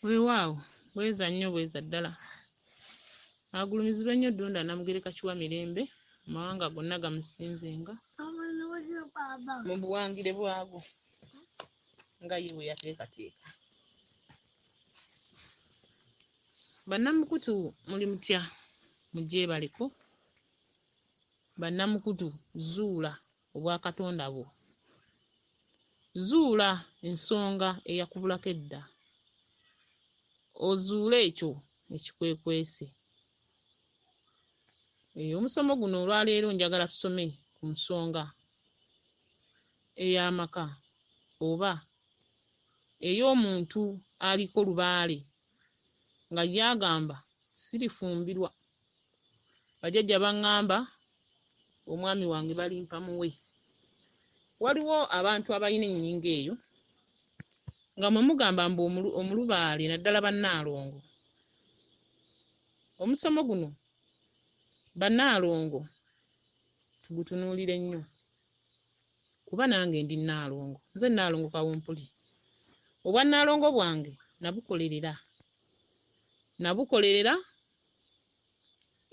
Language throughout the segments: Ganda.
Weewaawo bweza nnyo bweza ddala. Agulumizibwa nnyo Ddunda Namugereka Kiwa Mirembe mu mawanga gonna gamusinzenga mu buwangire bwago nga ye bwe yateekateeka. Bannamukutu muli mutya? Mugyebaleko. Bannamukutu zuula obwakatonda bwo. Zuula ensonga eyakubulako edda. Ozuule ekyo ekikwekwese. Omusomo guno olwaleero njagala tusome ku nsonga ey'amaka oba ey'omuntu aliko lubaale nga lyagamba sirifumbirwa. Bajjajja baŋŋamba omwami wange balimpa muwe. Waliwo abantu abalina ennyingo eyo nga mwe mugamba mbu omulubaale naddala Bannaalongo. Omusomo guno Bannaalongo tugutunuulire nnyo kuba nange ndi Nnaalongo. Nze Nnaalongo kawumpuli. Obwannaalongo bwange nabukolerera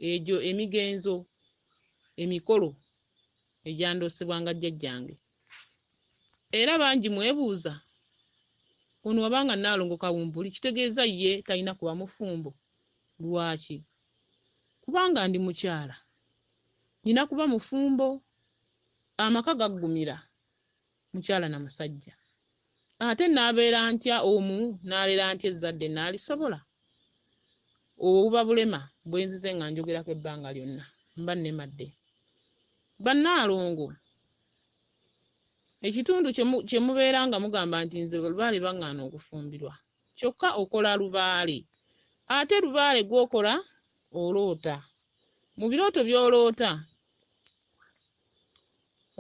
egyo emigenzo emikolo egyandoosebwanga jjajjange. Era bangi mwebuuza ono wabanga Nnaalongo kawumpuli kitegeeza ye talina kuba mufumbo. Lwaki? Kubanga ndi mukyala nina kuba mufumbo. Amaka gaggumira mukyala na musajja. Ate naabeera ntya omu naalera ntya ezzadde naalisobola? Obwo buba bulema bwe nzize nga njogerako ebbanga lyonna mba nnemadde. Bannaalongo ekitundu kye mubeera nga mugamba nti nze lubaale baŋŋaana okufumbirwa, kyokka okola lubaale. Ate lubaale gw'okola oloota. Mu birooto by'oloota,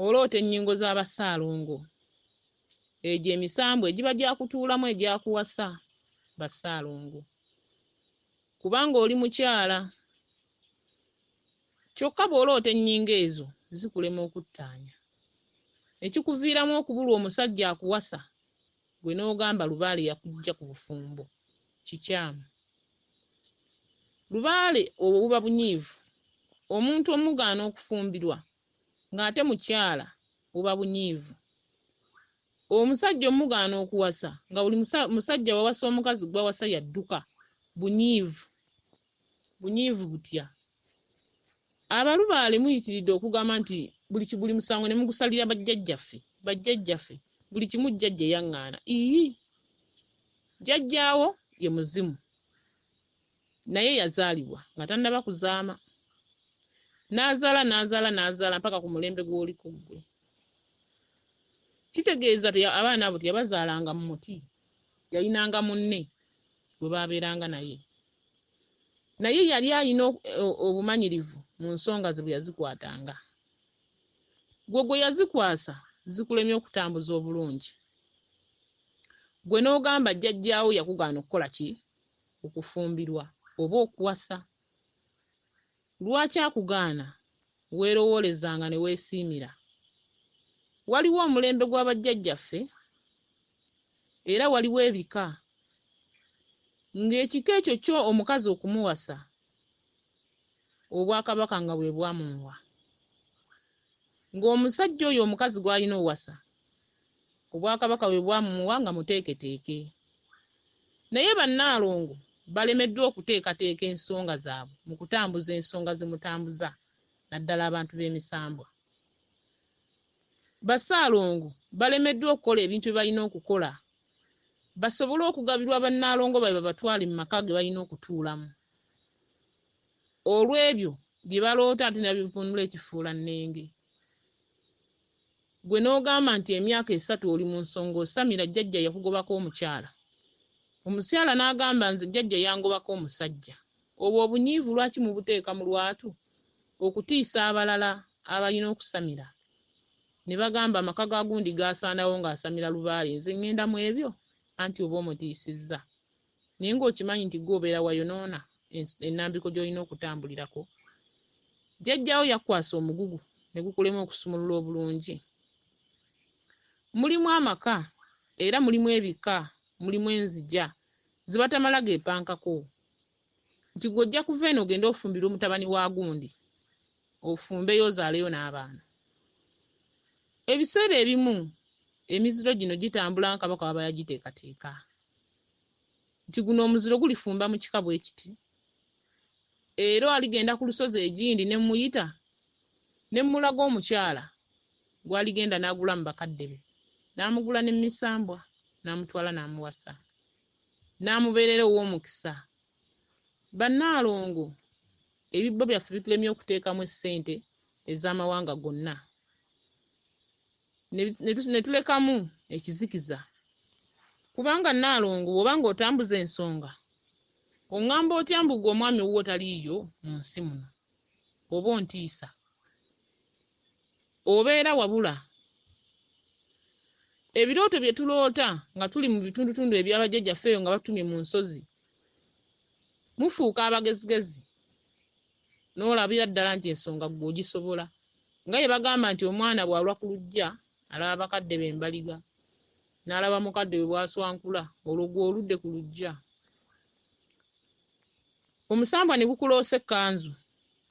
oloota ennyingo z'Abassaalongo. Egyo emisambu egiba gyakutuulamu egyakuwasa Bassaalongo. Kubanga oli mukyala. Kyokka bw'oloota ennyingo ezo zikulema okuttaanya. Ekikuviiramu okubulwa omusajja akuwasa gwe n'ogamba lubaale yakuggya ku bufumbo. Kikyamu. Lubaale obwo buba bunyiivu. Omuntu omugaana okufumbirwa ng'ate mukyala buba bunyiivu. Omusajja omugaana okuwasa nga buli musajja wawasa omukazi gwawasa yadduka, bunyiivu. Bunyiivu butya? Abalubaale muyitiridde okugamba nti buli musango ne mugusalira bajjajjaffe buli kimu jjajja yaŋŋaana. Jjajjaawo ye muzimu naye yazaalibwa nga tannaba kuzaama. N'azaala mpaka ku mulembe gw'oliko ggwe. Kitegeeza abaana abo teyabazaalanga mu muti, yalinanga munne gwe baabeeranga naye. Naye yali alina obumanyirivu mu nsonga ze bwe yazikwatanga. Gwe yazikwasa zikulemye okutambuza obulungi. Gwe n'ogamba jjajjaawo yakugaana okukola ki? Okufumbirwa oba okuwasa. Lwaki akugaana? Weerowoolezanga ne weesiimira. Waliwo omulembe gw'abajjajjaffe era waliwo ebika. Ng'ekika ekyo kyo omukazi okumuwasa Obwakabaka nga bwe bwamumuwa. Ng'omusajja oyo omukazi gw'alina owasa Obwakabaka bwe bwamumuwa nga muteeketeeke. Naye Bannaalongo balemeddwa okuteekateeka ensonga zaabwe mu kutambuza ensonga ze mutambuza naddala abantu b'emisambwa. Bassaalongo balemeddwa okukola ebintu bye balina okukola basobole okugabirwa Bannaalongo babe babatwale mu maka ge balina okutuulamu. Olw'ebyo bye baloota ate nabivunula ekifuula nnenge. Gwe n'ogamba nti emyaka 3 oli mu nsonga osamira jjajja yakugobako omukyala. Omukyala n'agamba nze jjajja yangobako omusajja. Obwo obunyiivu lwaki mubuteeka mu lwatu okutiisa abalala abalina okusamira? Ne bagamba amaka ga gundi gaasaanawo ng'asamira lubaale, nze ŋŋenda mu ebyo anti oba omutiisizza. Naye ng'okimanyi nti gw'obeera wayonoona ennambiko gy'olina okutambulirako. Jjajjaawo yakwasa omugugu ne gukulema okusumulula obulungi. Mulimu amaka era mulimu ebika, mulimu enzija, zibatamala gepankako nti gwojja kuva eno ogenda ofumbira omutabani wa gundi ofumbeyo ozaaleyo n'abaana. Ebiseera ebimu emiziro gino gitambula nga Kabaka waba yagiteekateeka nti guno omuziro gulifumba mu kika bwe kiti, era aligenda ku lusozi egindi ne muyita ne mulaga omukyala gwaligenda n'agula mu bakadde be, n'amugula ne misambwa n'amutwala n'amuwasa n'amubeerera ow'omukisa. Bannaalongo, ebibbo byaffe bitulemye okuteekamu essente ez'amawanga gonna ne tulekamu ekizikiza, kubanga Nnaalongo bw'oba ng'otambuza ensonga oŋŋamba otya mbu gwe omwami owuwo taliiyo mu nsi muno, oba ontiisa obeera wabula ebirooto bye tuloota nga tuli mu bitundutundu eby'abajjajjaffe eyo nga batumye mu nsozi, mufuuka abagezigezi n'olabira ddala nti ensonga gwe ogisobola. Nga ye bagamba nti omwana bw'alwa ku luggya alaba bakadde be mbaliga, n'alaba mukadde we bw'aswankula, olwo gwe oludde ku luggya. Omusambwa ne gukuloosa ekkanzu,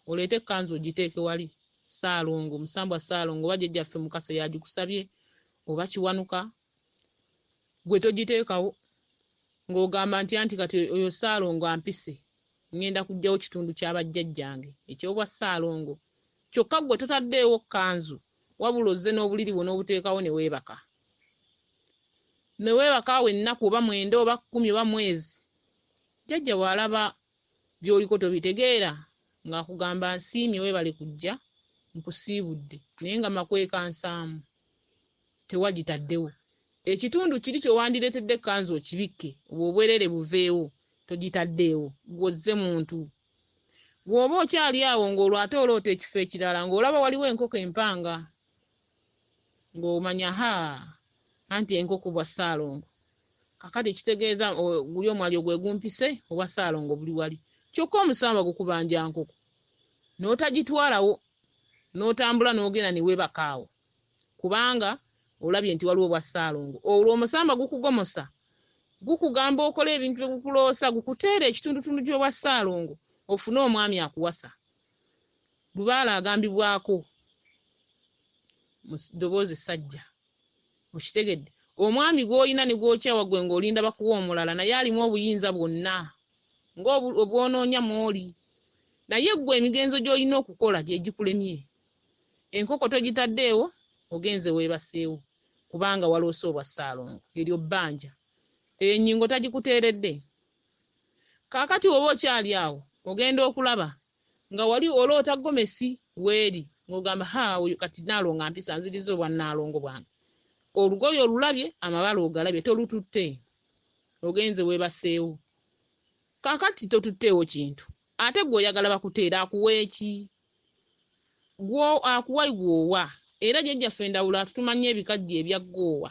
oleete ekkanzu ogiteeke wali Ssaalongo, omusambwa Ssaalongo oba jjajjaffe Mukasa yagikusabye oba Kiwanuka, gwe togiteekawo ng'ogamba nti anti kati oyo Ssaalongo ampise, ngenda kuggyawo kitundu ky'abajjajjange eky'obwa Ssaalongo. Kyokka gwe totaddeewo kkanzu, wabula ozze n'obuliri bwo n'obuteekawo ne weebaka. Ne weebaka awo ennaku oba 9 oba 10 oba mwezi, jjajja bw'alaba by'oliko tobitegeera ng'akugamba nsiimye weebale kujja, nkusiibudde, naye nga makweka nsaamu tewagitaddewo. Ekitundu kiri ky'owandireetedde ekkanzu okibikke, obwo obwereere buveewo, togitaddeewo, gw'ozze muntu. Bw'oba okyali awo ng'olwo ate oloota ekifo ekirala ng'olaba waliwo enkoko empanga, ng'omanya anti enkoko bwa Ssaalongo. Kakati ekitegeeza guli omwalyo gwe gumpise obwa Ssaalongo buli wali. Kyokka omusamba gukubanja nkoko n'otagitwalawo n'otambula n'ogenda ne weebaka awo, kubanga olabye nti waliwo obwa Ssaalongo. Olwo omusamba gukugomosa, gukugamba okole ebintu bye gukuloosa, gukuteera ekitundutundu ky'obwa Ssaalongo ofune omwami akuwasa. Lubaale agambibwako mu ddoboozi essajja, okitegedde? Omwami gw'olina ne gw'okyawa gwe ng'olinda bakuwa omulala, naye alimu obuyinza bwonna ng'obwonoonya mw'oli. Naye ggwe emigenzo gy'olina okukola gye gikulemye. Enkoko togitaddeewo, ogenze weebaseewo, kubanga waloose obwa Ssaalongo, eryo bbanja. Ennyingo tagikuteeredde. Kaakati oba okyali awo ogenda okulaba nga wali oloota Gomesi weeri ng'ogamba oyo kati Nnaalongo ampisa nziriza obwa Nnaalongo bwange. Olugoye olulabye, amabala ogalabye, tolututte, ogenze weebaseewo. Kaakati totutteewo kintu, ate gwe oyagala bakuteera akuwa eki? Akuwa gw'owa. Era jjajjaffe Ndawula atutumanya ebikajjo ebya ggoowa.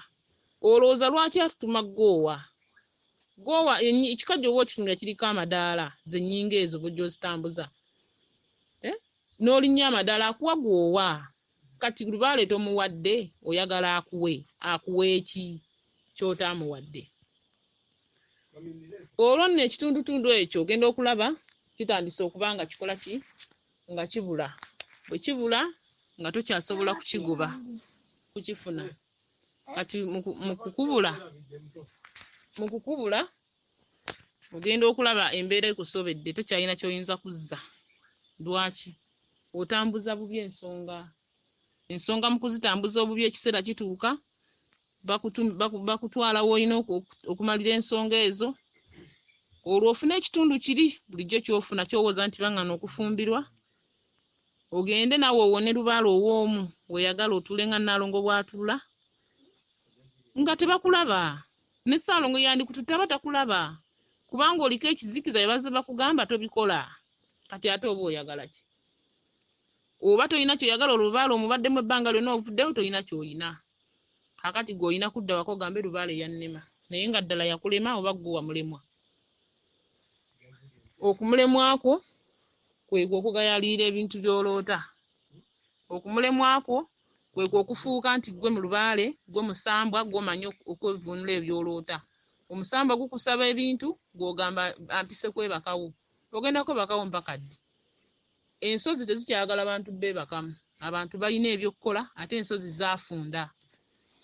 Olowooza lwaki atutuma ggoowa? Ggoowa ekikajjo oba okitunda kiriko amadaala, ze nnyingo ezo bw'ojja ozitambuza, n'olinnya amadaala, akuwa gw'owa. Kati Lubaale tomuwadde, oyagala akuwe eki ky'otaamuwadde? Olwo nno ekitundutundu ekyo ogenda okulaba kitandise okuba nga kikola ki? Nga kibula. Bwe kibula nga tokyasobola kukigoba kukifuna. Kati mu kukubula ogenda okulaba embeera ekusobedde, tokyalina ky'oyinza kuzza. Lwaki? Otambuza bubi ensonga mu kuzitambuza obubi ekiseera kituuka bakutwala w'olina okumalira ensonga ezo. Olwo ofuna ekitundu kiri bulijjo ky'ofuna ky'owooza nti baŋŋana okufumbirwa, ogende naawe owone Lubaale ow'omu weeyagala otuule nga Nnaalongo bw'atuula, nga tebakulaba. Ne Ssaalongo yandikututte aba takulaba, kubanga oliko ekizikiza bye bazze bakugamba tobikola. Kati ate oba oyagala ki? Oba tolina ky'oyagala, Lubaale omubaddemu ebbanga lyonna ovuddewo, tolina ky'olina. Kaakati gw'olina kudda waka ogambe Lubaale yannema, naye nga ddala yakulema oba ggwe wamulemwa. Okumulemwako kwekwo okugayaalira ebintu by'oloota. Okumulemwako kwekwo okufuuka nti ggwe mu Lubaale, ggwe musambwa, ggwe omanyi okwevvuunula ebyoloota. omusamba gukusaba ebintu gw'ogamba ampise kwebakawo ogenda kwebakawo mpaka ddi? Ensozi tezikyagala bantu bebakamu. Abantu balina ebyokukola ate ensozi zaafunda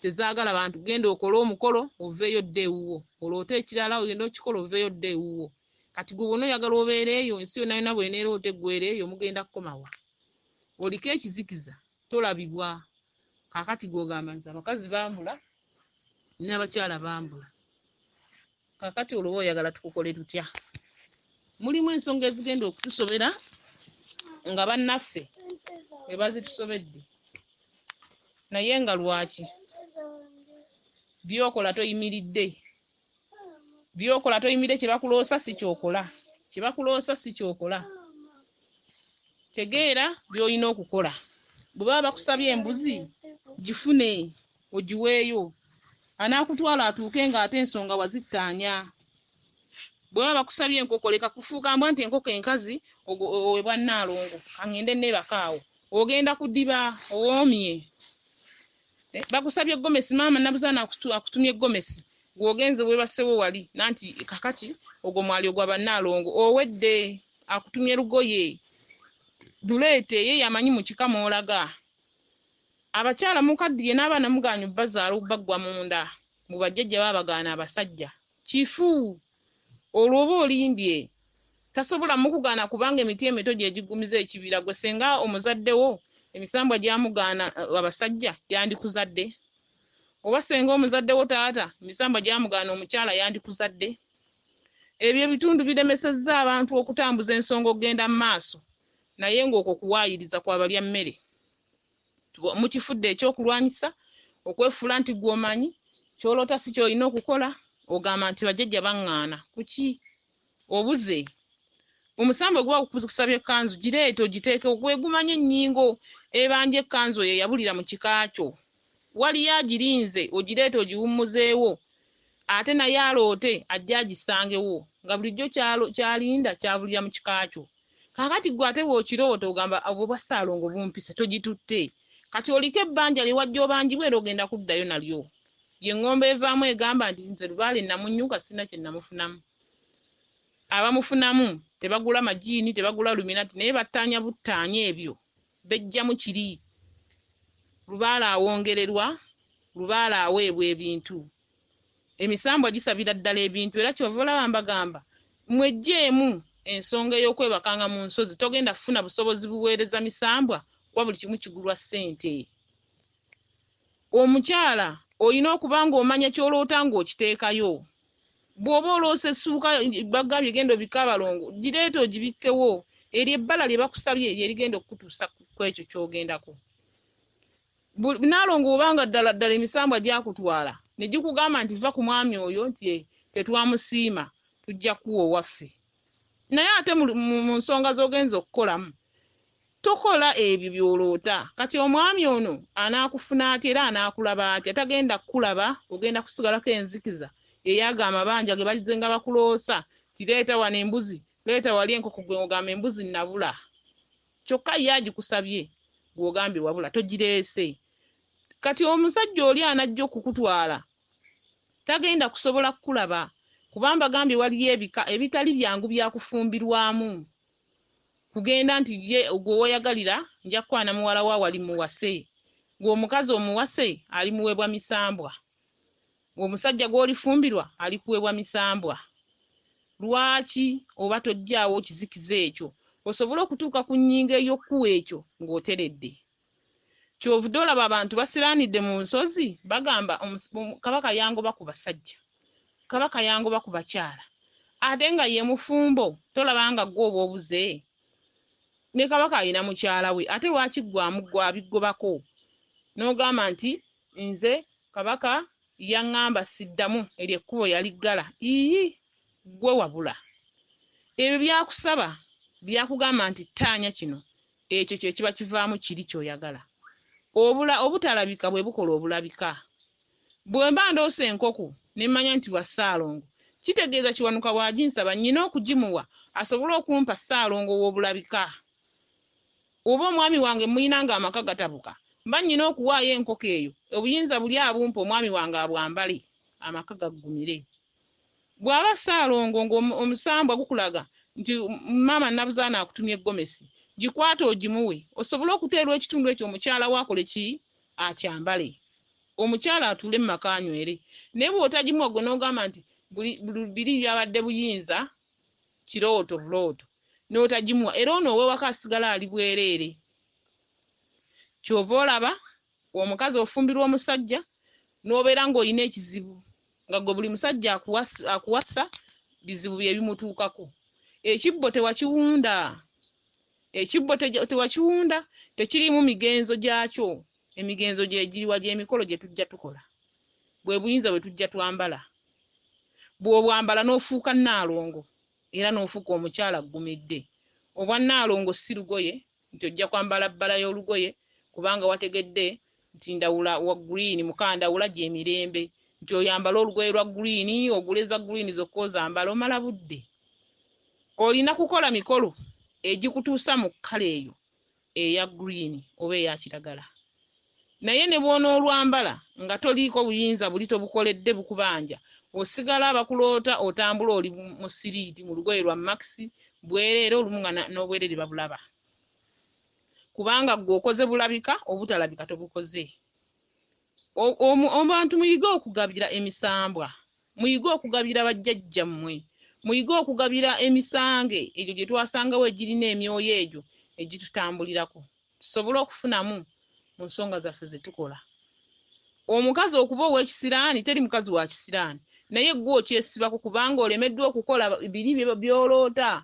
tezaagala bantu. Genda okole omukolo oveeyo dde ewuwo, oloote ekirala ogenda okikola oveeyo dde ewuwo. Kati gwe bw'ona oyagala obeera eyo, ensi yonna yonna bw'eneeroota eggwera eyo mugenda kukomawa. Oliko ekizikiza tolabibwa. Kaakati gw'ogamba nti abakazi bambula n'abakyala bambula. Kaakati olwo oyagala tukukole tutya? Mulimu ensonga ezigenda okutusobera nga bannaffe bwe bazitusobedde, naye nga lwaki? Byokola toyimiridde, byokola toyimiridde. Kyebakuloosa si kyokola, kyebakuloosa si kyokola. Tegeera by'olina okukola. Bwe baba bakusabye embuzi gifune ogiweeyo, anaakutwala atuuke ng'ate ensonga wazittaanya. Bwe baba bakusabye enkoko leka kufuuka mbwa nti enkoko enkazi owebwa Nnaalongo kaŋŋende neebakaawo, ogenda kudiba owoomye. Bakusabye eggomesi, maama Nabuzaana akutumye eggomesi, gw'ogenze weebasewo wali nanti kakati ogwo mwali ogwa Bannaalongo owedde, akutumye lugoye luleete, ye yamanyi mu kika mw'olaga. Abakyala mukaddiye n'abaana mugaanyi bazaala baggwa munda mu bajjajja baabagaana abasajja. Kifu olwo oba olimbye, tasobola mukugaana kubanga emiti emito gye gigumiza ekibira. Gwe senga omuzaddewo emisambwa gyamugaana abasajja yandikuzadde? Oba senga omuzaddewo taata emisambwa gyamugaana omukyala yandikuzadde? Ebyo ebitundu biremesezza abantu okutambuza ensonga okugenda mu maaso, naye ng'okwo kuwaayiriza kwa balya mmere. Mukifudde ekyokulwanyisa okwefuula nti gw'omanyi ky'oloota si ky'olina okukola, ogamba nti bajjajja baŋŋaana. Kuki? Obuze. Omusambwe guba gukusabye ekkanzu gireete ogiteeke, gwegumanya ennyingo ebanja ekkanzu eyo yabulira mu kikaakyo. Waliyo agirinze ogireete ogiwummuzeewo, ate naye aloote ajja agisangewo nga bulijjo kyalinda kyabulira mu kikaakyo. Kaakati gwe ate bw'okiroota ogamba obwo bwa Ssaalongo bumpise, togitutte. Kati oliko ebbanja lye wajja obangibwa era ogenda kuddayo nalyo. Ye ng'ombe evaamu egamba nti nze Lubaale namunnyuka sina kye namufunamu. Abamufunamu tebagula majiini, tebagula luminati, naye battaanya buttaanya ebyo bejjamu kiri. Lubaale awongererwa, Lubaale aweebwa ebintu. Emisambwa gisabira ddala ebintu, era kyova olaba mbagamba mweggyemu ensonga ey'okwebakanga mu nsozi. Togenda kufuna busobozi buweereza misambwa kuba buli kimu kigulwa ssente. Omukyala olina okuba ng'omanya ky'oloota ng'okiteekayo. Bw'oba oloosa essuuka bagambye genda obika abalongo, gireete ogibikkewo. Eryo ebbala lye bakusabye lye ligenda okukutuusa ku ekyo ky'ogendako. Nnaalongo obanga ddala ddala emisambwa gyakutwala ne gikugamba nti va ku mwami oyo nti tetwamusiima, tujja kuwa owaffe. Naye ate mu nsonga z'ogenza okukolamu tokola ebyo by'oloota. Kati omwami ono anaakufuna atya era anaakulaba atya? Tagenda kukulaba, ogenda kusigalako enzikiza eyaga amabanja ge balize nga bakuloosa ti leeta wano embuzi, leeta wali enkoko, gwe ogamba embuzi nabula. Kyokka ye agikusabye gw'ogambye wabula togireese. Kati omusajja oli anajja okukutwala tagenda kusobola kukulaba kubanga gambye waliyo ebika ebitali byangu byakufumbirwamu. Kugenda nti ye gw'oyagalira nja kukwana muwala wa wali muwase, gw'omukazi omuwase ali muwebwa misambwa, omusajja gw'olifumbirwa ali kuwebwa misambwa. Lwaki? Oba tojjaawo kizikiza ekyo osobole okutuuka ku nnyingo ey'okkuwa ekyo ng'oteredde. Kyovudde olaba abantu basiraanidde mu nsozi bagamba Kabaka yangoba ku basajja, Kabaka yangoba ku bakyala, ate nga ye mufumbo. Tolaba nga gwe oba obuze? Ne Kabaka alina mukyala we, ate lwaki gwe abigobako n'ogamba nti nze Kabaka yaŋŋamba siddamu eryo ekkubo yaliggala? Ii, gwe wabula. Ebyo byakusaba byakugamba nti ttaanya kino, ekyo kye kiba kivaamu kiri ky'oyagala. Obutalabika bwe bukola obulabika. Bwe mba ndoose enkoko ne mmanya nti wa Ssaalongo, kitegeeza Kiwanuka bw'aginsaba nnyina okugimuwa asobole okumpa Ssaalongo w'obulabika. Oba omwami wange muyina ng'amaka gatabuka, mba nnyina okuwaayo enkoko eyo, obuyinza buli abumpa omwami wange abwambale, amaka gaggumire. bw'aba Ssaalongo ng'omusambwa gukulaga nti maama Nabuzaana akutumye eggomesi, gikwate ogimuwe osobole okuteerwa ekitundu ekyo omukyala waakole ki akyambale, omukyala atuule mu maka anywere. Naye bw'otagimuwa gwe n'ogamba nti biri byabadde buyinza kirooto bulooto n'otagimuwa, era ono ow'ewaka asigala ali bwereere. Ky'ova olaba omukazi ofumbirwa omusajja n'obeera ng'olina ekizibu nga gwe buli musajja akuwasa bizibu bye bimutuukako. Ekibbo tewakiwunda, tekirimu migenzo gyakyo. Emigenzo gyegiriwa gy'emikolo gye tujja tukola, bwe buyinza bwe tujja twambala. Bw'obwambala n'ofuuka Nnaalongo era n'ofuuka omukyala aggumidde. Obwa Nnaalongo si lugoye nti ojja kwambala bbala y'olugoye kubanga wategedde nti ndawula wa green mukandawula gy'emirembe, nti oyambala olugoye lwa green ogule za green zokka ozambala omala budde. Olina kukola mikolo egikutuusa mu kkala eyo eya green oba eya kiragala. Naye ne bw'onoolwambala nga toliiko buyinza buli tobukoledde bukubanja, osigala abakuloota otambula oli mu siriiti mu lugoye lwa maxi bwereere, olumu nga n'obwereere babulaba. Kubanga ggwe okoze bulabika, obutalabika tobukoze. Abantu muyige okugabira emisambwa, muyige okugabira bajjajjammwe, muyige okugabira emisange egyo gye twasangawo egirina emyoyo egyo egitutambulirako, tusobole okufunamu mu nsonga zaffe ze tukola. Omukazi okuba ow'ekisiraani teri mukazi wa kisiraani, naye ggwe okyesibako kubanga olemeddwa okukola biri by'oloota.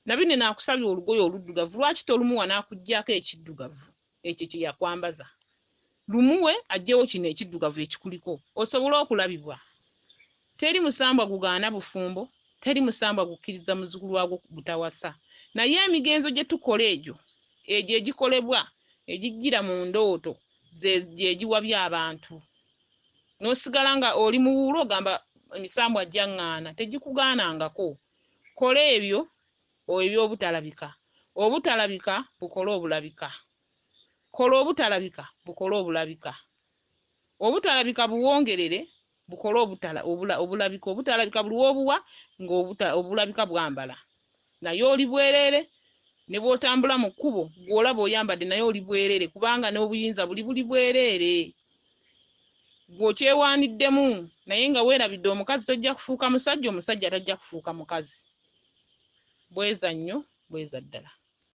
Nabine naakusabye olugoye oluddugavu, lwaki tolumuwa n'akuggyako ekiddugavu ekyo kye yakwambaza? Lumuwe aggyewo kino ekiddugavu ekikuliko osobole okulabibwa. Teri musambwa gugaana bufumbo, teri musambwa gukkiriza muzzukulu waagwo butawasa. Naye emigenzo gye tukola egyo egikolebwa egijjira mu ndooto gyegiwabya abantu. N'osigala nga oli mu wuulo ogamba emisambwa gyaŋŋaana, tegikugaanangako. Kola ebyo eby'obutalabika. Obutalabika bukole obulabika. Kola obutalabika bukole obulabika. Obutalabika buwongerere bukole obulabika. Obutalabika buli w'obuwa ng'obulabika bwambala. Naye oli bwereere, ne bw'otambula mu kkubo gw'olaba oyambadde naye oli bwereere kubanga n'obuyinza buli bwereere. Bw'okyewaaniddemu naye nga weerabidde omukazi tojja kufuuka musajja, omusajja tajja kufuuka mukazi. Bweza nnyo, bweza ddala.